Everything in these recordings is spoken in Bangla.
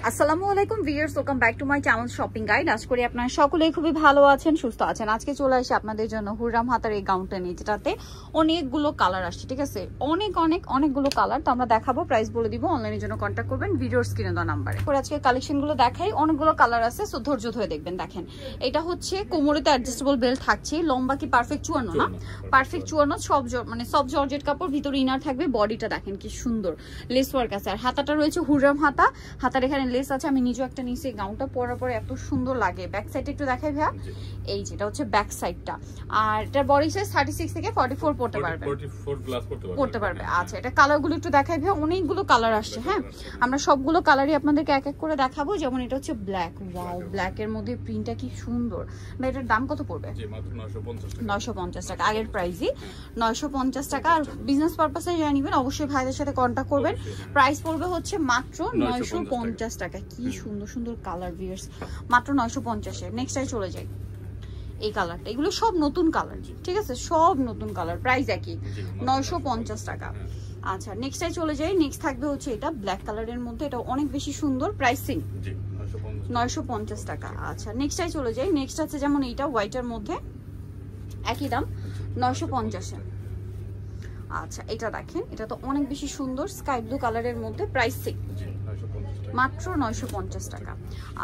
আসসালামু আলাইকুম viewers, welcome back to my channel shopping guide. আশা করি আপনারা সকলেই খুবই ভালো আছেন, সুস্থ আছেন। আজকে চলে আসি আপনাদের জন্য হুররাম হাতার এই গাউনটা নিয়ে, যেটাতে অনেকগুলো কালার আসছে। ঠিক আছে, অনেকগুলো কালার তো আমরা দেখাবো, প্রাইস বলে দিব। অনলাইনের জন্য কন্ট্যাক্ট করবেন ভিডিওর স্ক্রিনে দেওয়া নাম্বারে। আজকে কালেকশনগুলো দেখাই, অনেকগুলো কালার আছে, সো ধৈর্য ধরে দেখবেন। দেখেন, এটা হচ্ছে কোমরেতে অ্যাডজাস্টেবল বেল্ট থাকছে, লম্বা কি পারফেক্ট 54 না? পারফেক্ট 54, সব মানে সব জর্জেট কাপড়, ভিতরে ইনার থাকবে। বডিটা দেখেন কি সুন্দর লেস ওয়ার্ক আছে, আর হাতাটা রয়েছে হুররাম হাতা। হাতার এখানে লেস আছে, আমি নিজেও একটা নিচে। গাউনটা পরার পরে এত সুন্দর লাগে। ব্যাক সাইড একটু দেখাই ভাইয়া, এই যেটা হচ্ছে ব্যাক সাইডটা। আর এটা বডি সাইজ 36 থেকে 44 পড়তে পারবে, 44 প্লাস পড়তে পারবে। আচ্ছা, এটা কালারগুলো একটু দেখাই ভাইয়া, অনেকগুলো কালার আসছে। হ্যাঁ, আমরা সবগুলো কালারই আপনাদেরকে এক এক করে দেখাবো। যেমন এটা হচ্ছে ব্ল্যাক, ওয়াও, ব্ল্যাক এর মধ্যে প্রিন্টটা কি সুন্দর। ভাই এটার দাম কত পড়বে? জি মাত্র 950 টাকা, আগের প্রাইসই 950 টাকা। আর বিজনেস পারপাসে যারা নেবেন অবশ্যই ভাইদের সাথে কন্ট্যাক্ট করবেন। প্রাইস পড়বে হচ্ছে মাত্র 950 টাকা। কি সুন্দর সুন্দর কালার ভিউয়ার্স, মাত্র 950 এ। নেক্সটটাই চলে যাই, এই কালারটা, এগুলো সব নতুন কালার। ঠিক আছে, সব নতুন কালার, প্রাইস একই 950 টাকা। আচ্ছা, নেক্সটটাই চলে যাই। নেক্সট থাকবে হচ্ছে এটা ব্ল্যাক কালারের মধ্যে, এটা অনেক বেশি সুন্দর, প্রাইসিং 950 টাকা। আচ্ছা, নেক্সটটাই চলে যাই। নেক্সট আছে যেমন এইটা হোয়াইটের মধ্যে, একই দাম 950 এ। আচ্ছা, এটা দেখেন, এটা তো অনেক বেশি সুন্দর, স্কাই ব্লু কালারের মধ্যে, প্রাইসিং মাত্র 950 টাকা।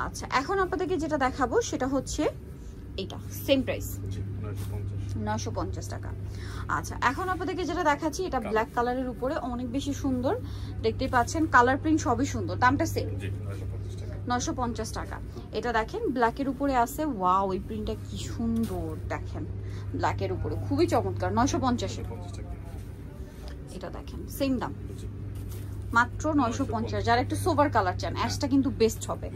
আচ্ছা, এখন আপনাদেরকে যেটা দেখাবো সেটা হচ্ছে এটা, সেম প্রাইস 950 টাকা। আচ্ছা, এখন আপনাদেরকে যেটা দেখাচ্ছি এটা ব্ল্যাক কালারের উপরে, অনেক বেশি সুন্দর, দেখতেই পাচ্ছেন, কালার প্রিন্ট সবই সুন্দর, দামটা সেম 950 টাকা। এটা দেখেন ব্ল্যাকের উপরে আছে, ওয়াও, এই প্রিন্টটা কি সুন্দর দেখেন, ব্ল্যাকের উপরে খুবই চমৎকার, 950 এ। এটা দেখেন সেম দাম মাত্র 950। যারা একটু সোভার কালার চান, অ্যাশটা কিন্তু বেস্ট হবে।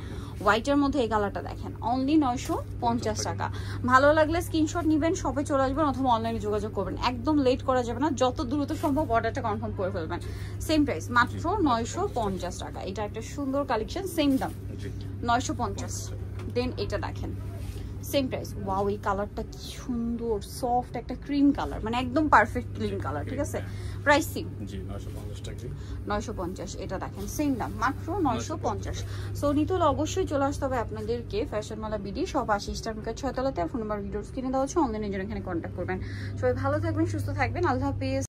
হোয়াইটের মধ্যে এই কালারটা দেখেন, অনলি 950 টাকা। ভালো লাগলে স্ক্রিনশট নেবেন, শপে চলে আসবেন অথবা অনলাইনে যোগাযোগ করবেন। একদম লেট করা যাবে না, যত দ্রুত সম্ভব অর্ডারটা কনফার্ম করে ফেলবেন। সেম প্রাইস মাত্র 950 টাকা। এটা একটা সুন্দর কালেকশন, সেম দাম 950। দেন এটা দেখেন, সেম প্রাইস। ওয়াও, এই কালারটা কি সুন্দর, সফট একটা ক্রিম কালার, মানে একদম পারফেক্ট ক্রিম কালার। ঠিক আছে, প্রাইসিং 950। এটা দেখেন সেম দাম মাত্র 950। সো নিতে হলে অবশ্যই চলে আসতে হবে আপনাদেরকে ফ্যাশনওয়ালা বিডি, সব 80 স্টার 6 তলাতে। ফোন নাম্বার ভিডিওর স্ক্রিনে দেওয়া আছে, অনলাইনে জন্য এখানে কন্ট্যাক্ট করবেন। সবাই ভালো থাকবেন, সুস্থ থাকবেন, আল্লাহ হাফেজ।